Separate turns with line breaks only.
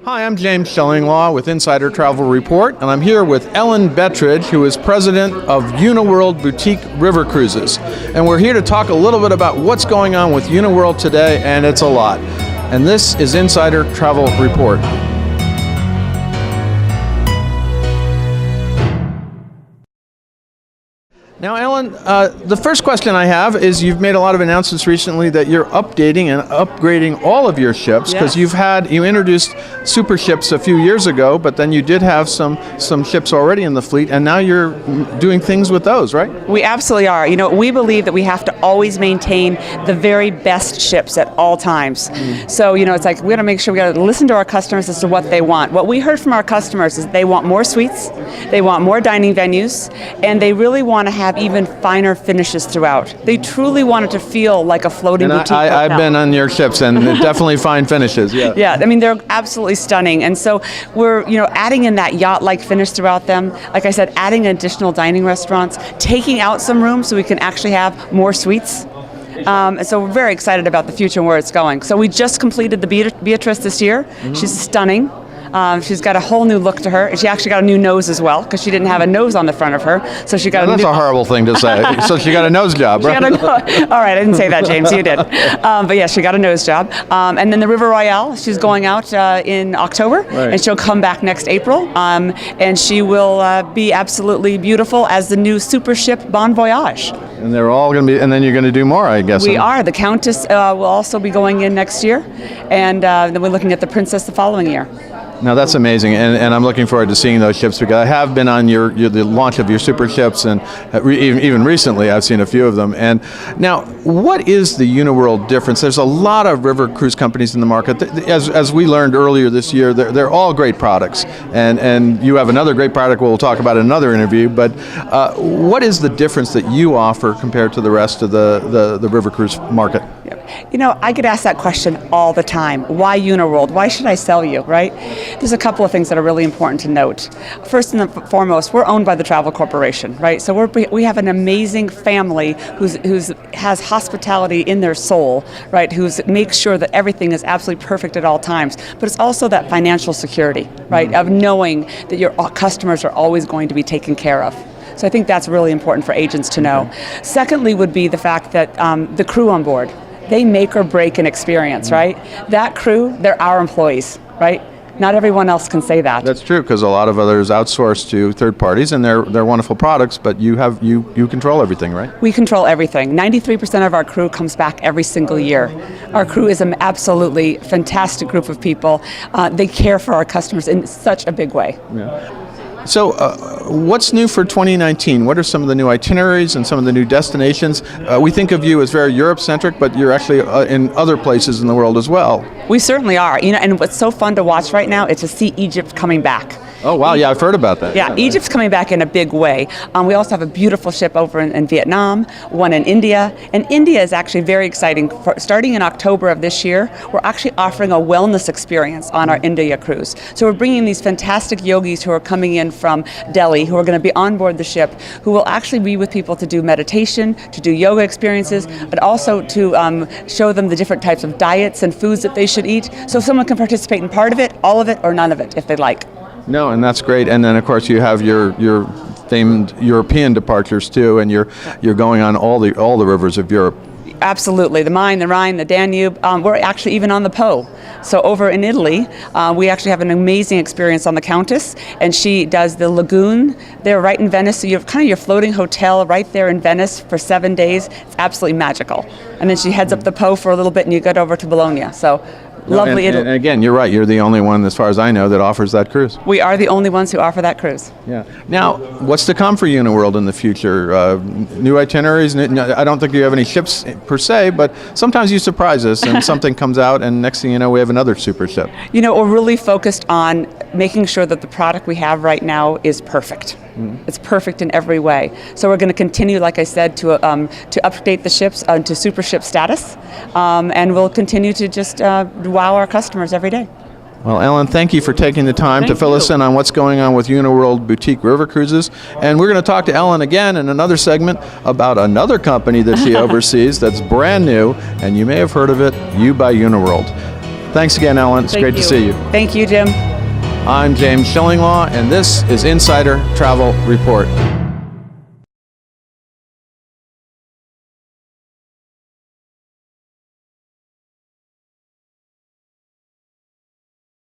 Hi, I'm James Shillinglaw with Insider Travel Report, and I'm here with Ellen Bettridge, who is president of Uniworld Boutique River Cruises. And we're here to talk a little bit about what's going on with Uniworld today, and it's a lot. And this is Insider Travel Report. Now, Ellen, the first question I have is you've made a lot of announcements recently that you're updating and upgrading all of your ships, because you introduced super ships a few years ago, but then you did have some ships already in the fleet, and now you're doing things with those, right?
We absolutely are. You know, we believe that we have to always maintain the very best ships at all times. So, you know, it's like we got to make sure we got to listen to our customers as to what they want. What we heard from our customers is they want more suites, they want more dining venues, and they really want to have even finer finishes throughout. They truly want it to feel like a floating boutique hotel.
I've been on your ships, and definitely fine finishes.
Yeah, I mean, they're absolutely stunning. And so we're, you know, adding in that yacht-like finish throughout them. Like I said, adding additional dining restaurants, taking out some rooms so we can actually have more suites. And so we're very excited about the future and where it's going. So we just completed the Bettridge this year. She's stunning. She's got a whole new look to her. She actually got a new nose as well, because she didn't have a nose on the front of her. So she got
That's a horrible thing to say. So she got a nose job, right?
All right, I didn't say that, James. You did. But yeah, she got a nose job. And then the River Royale, she's going out in October, and she'll come back next April. And she will be absolutely beautiful as the new super ship Bon Voyage.
And they're all going to be, and then you're going to do more, I guess.
We are. The Countess will also be going in next year, and then we're looking at the Princess the following year.
Now that's amazing, and I'm looking forward to seeing those ships, because I have been on the launch of your super ships, and even recently I've seen a few of them. And now, what is the Uniworld difference? There's a lot of river cruise companies in the market. As we learned earlier this year, they're all great products, and you have another great product we'll talk about in another interview. But what is the difference that you offer compared to the rest of the river cruise market?
You know, I get asked that question all the time. Why Uniworld? Why should I sell you, right? There's a couple of things that are really important to note. First and foremost, we're owned by the Travel Corporation, right? So we have an amazing family who has hospitality in their soul, right? Who makes sure that everything is absolutely perfect at all times. But it's also that financial security, right? Of knowing that your customers are always going to be taken care of. So I think that's really important for agents to know. Secondly would be the fact that the crew on board, they make or break an experience, right? That crew, they're our employees, right? Not everyone else can say that.
That's true, because a lot of others outsource to third parties, and they're wonderful products, but you control everything, right?
We control everything. 93% of our crew comes back every single year. Our crew is an absolutely fantastic group of people. They care for our customers in such a big way.
Yeah. So what's new for 2019? What are some of the new itineraries and some of the new destinations? We think of you as very Europe-centric, but you're actually in other places in the world as well.
We certainly are. You know, and what's so fun to watch right now is to see Egypt coming back.
Oh, wow. Yeah, I've heard about that.
Yeah, Egypt's coming back in a big way. We also have a beautiful ship over in Vietnam, one in India. And India is actually very exciting. Starting in October of this year, we're actually offering a wellness experience on our India cruise. So we're bringing these fantastic yogis who are coming in from Delhi, who are going to be on board the ship, who will actually be with people to do meditation, to do yoga experiences, but also to show them the different types of diets and foods that they should eat. So someone can participate in part of it, all of it, or none of it, if they like.
No, and that's great. And then, of course, you have your famed European departures too, and you're going on all the rivers of Europe.
Absolutely, the Main, the Rhine, the Danube. We're actually even on the Po. So over in Italy, we actually have an amazing experience on the Countess, and she does the lagoon there right in Venice. So you have kind of your floating hotel right there in Venice for 7 days. It's absolutely magical. And then she heads up the Po for a little bit, and you get over to Bologna. So. Lovely.
And again, you're right. You're the only one, as far as I know, that offers that cruise.
We are the only ones who offer that cruise.
Yeah. Now, what's to come for Uniworld in the future? New itineraries? I don't think you have any ships per se, but sometimes you surprise us and something comes out, and next thing you know, we have another super ship. You know,
we're really focused on making sure that the product we have right now is perfect. It's perfect in every way. So we're going to continue, like I said, to update the ships to super ship status, and we'll continue to just wow our customers every day.
Well, Ellen, thank you for taking the time to fill us in on what's going on with Uniworld Boutique River Cruises. And we're going to talk to Ellen again in another segment about another company that she oversees that's brand new, and you may have heard of it, You by Uniworld. Thanks again, Ellen. It's
Thank
great to see you.
Thank you, Jim.
I'm James Shillinglaw, and this is Insider Travel Report.